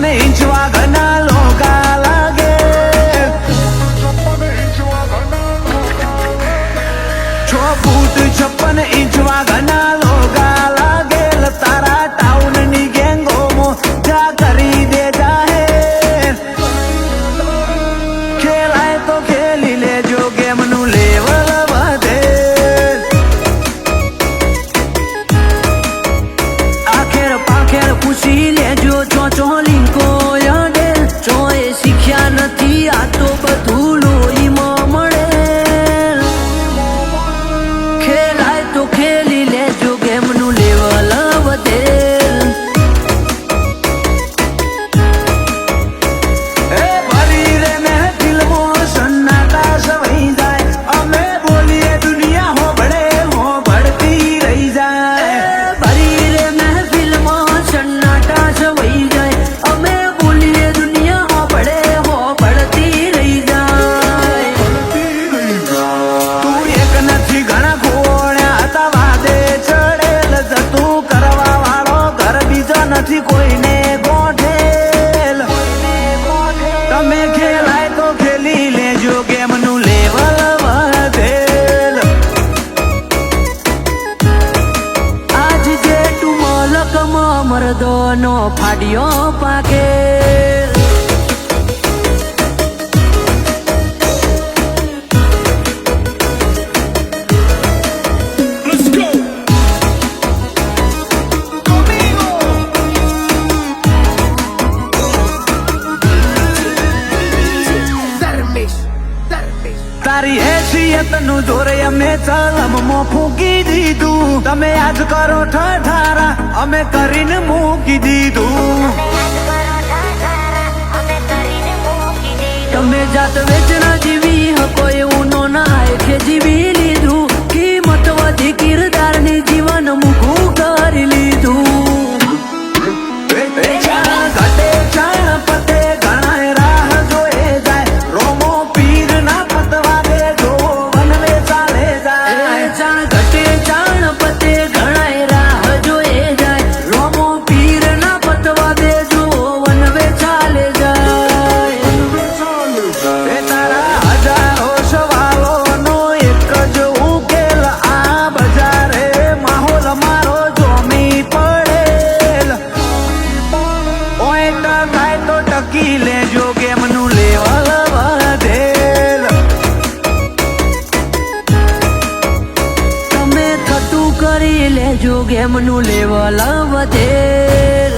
inch वागना लोगा लागे 6 फूट 56 inch वागना लोगा लागे तारा टाउन नी गैंगो मो जा करी दे जाहे खेलाए तो खेली ले जो गेम नु लेवल વધે આખેર પાખેર પૂછી લેજો ચો લિંકો યાડે ચોએ શીખ્યા નથી આ તો બધું લોહીમાં મળે ખેલાય તો ખેલી લેજો ગેમનું લેવલ વધે એ ભરી રે મહેફિલમો સન્નાટા સવાઈ જાય અમે બોલીએ દુનિયા હોબળતી રહી જાય ભરી રે મહેફિલમાં સન્નાટા સવાઈ જાય અમે બોલીએ દુનિયા હોબળતી રહી જાય તું એક નથી ઘણા ખોળ્યા હતા વાદે ચડેલ જતું કરવા વાળો ઘર બીજો નથી કોઈને ગોઠેલ તમે ખેલાય તો ખેલી લેજો ગેમનું લેવલ વધેલ આજ જેટું મોલકમાં મરદોનો ફાડ્યો પાકેલ તારી હેસિયત નું જોરે અમે ચલમમાં ફૂંકી દીધું તમે આજ કરો ઠઠારા અમે કરીને મૂકી દીધું તમે જાત વેચના જીવી હકો એવું નો નાય કે જીવી લીધું કિંમત વધી કિરદારની જીવન મૂકું કરી લીધું ઘટે ચાણ પતે ઘણાય રાહ જોએ જાય રોમો પીર ના પતવા દે જો વનવે ચાલે જાય ચાણ ઘટે ચાણ પતે ઘણાય રાહ જોએ જાય રોમો પીર ના પતવા દે જો વનવે ચાલે જાય એ તારા હજારો સવાલોનો એક જ ઉકેલ આ બજારે માહોલ મારો જોમી પડેલ ઓય ટકાય તો ટકી લેજો ગેમનું લેવલ વધેલ તમે થતું કરી લેજો ગેમનું લેવલ વધેલ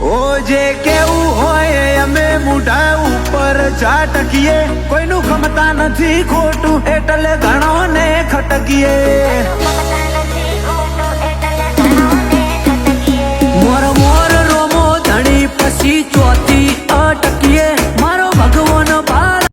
ઓ જે કેવું હોય અમે મુઢા ઉપર ઝાટકીએ કોઈનું ખમતા નથી ખોટું એટલે ઘણો ને ખટકીએ